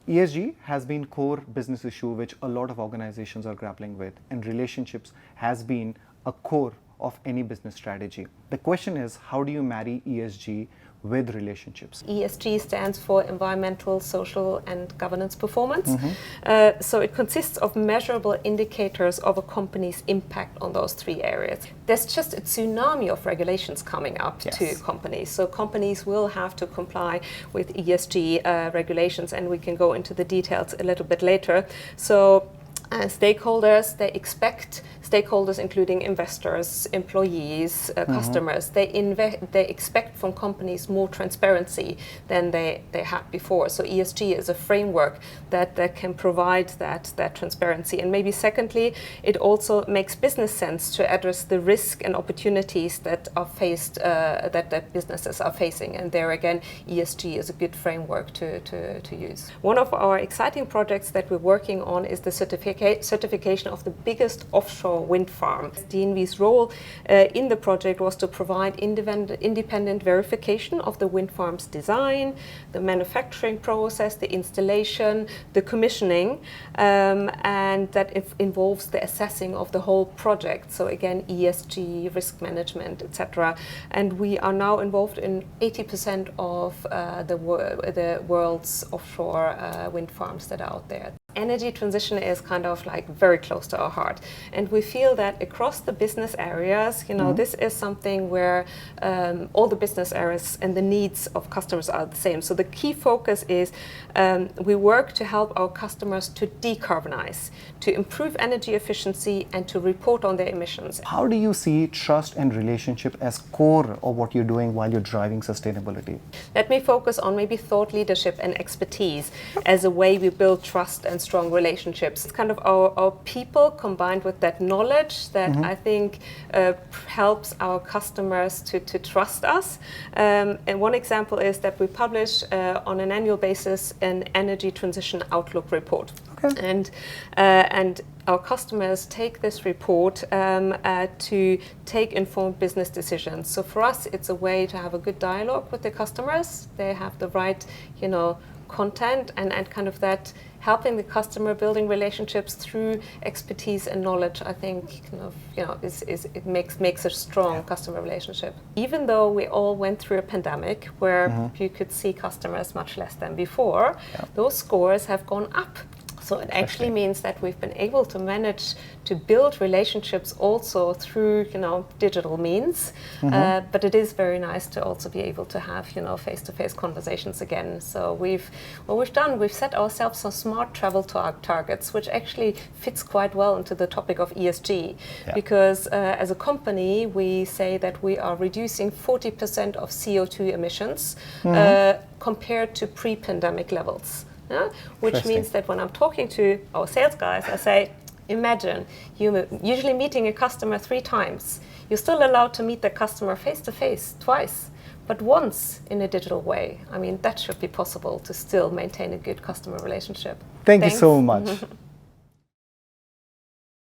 ESG has been core business issue which a lot of organizations are grappling with, and relationships has been a core of any business strategy. The question is, how do you marry ESG with relationships? ESG stands for environmental, social and governance performance. So it consists of measurable indicators of a company's impact on those three areas. There's just a tsunami of regulations coming up to companies. So companies will have to comply with ESG regulations, and we can go into the details a little bit later. So stakeholders, they expect, stakeholders including investors, employees, customers, they expect from companies more transparency than they had before. So ESG is a framework that can provide that transparency. And maybe secondly, it also makes business sense to address the risk and opportunities that are faced, that businesses are facing. And there again, ESG is a good framework to use. One of our exciting projects that we're working on is the certification of the biggest offshore wind farm. DNV's role in the project was to provide independent verification of the wind farm's design, the manufacturing process, the installation, the commissioning, and that involves the assessing of the whole project. So again, ESG, risk management, etc. And we are now involved in 80% of the world's offshore wind farms that are out there. Energy transition is kind of like very close to our heart, and we feel that across the business areas, this is something where all the business areas and the needs of customers are the same. So the key focus is we work to help our customers to decarbonize, to improve energy efficiency, and to report on their emissions. How do you see trust and relationship as core of what you're doing while you're driving sustainability? Let me focus on maybe thought leadership and expertise as a way we build trust and strong relationships. It's kind of our people combined with that knowledge that I think helps our customers to trust us. And one example is that we publish on an annual basis an energy transition outlook report. Okay. And our customers take this report to take informed business decisions. So for us, it's a way to have a good dialogue with the customers. They have the right, content and kind of that helping the customer, building relationships through expertise and knowledge, I think it makes a strong customer relationship. Even though we all went through a pandemic where you could see customers much less than before, those scores have gone up. So it actually means that we've been able to manage to build relationships also through, digital means. But it is very nice to also be able to have, face-to-face conversations again. So we've set ourselves some smart travel targets, which actually fits quite well into the topic of ESG. Because as a company, we say that we are reducing 40% of CO2 emissions compared to pre-pandemic levels. Which means that when I'm talking to our sales guys, I say, imagine you usually meeting a customer 3 times. You're still allowed to meet the customer face-to-face twice, but once in a digital way. I mean, that should be possible to still maintain a good customer relationship. Thank you so much.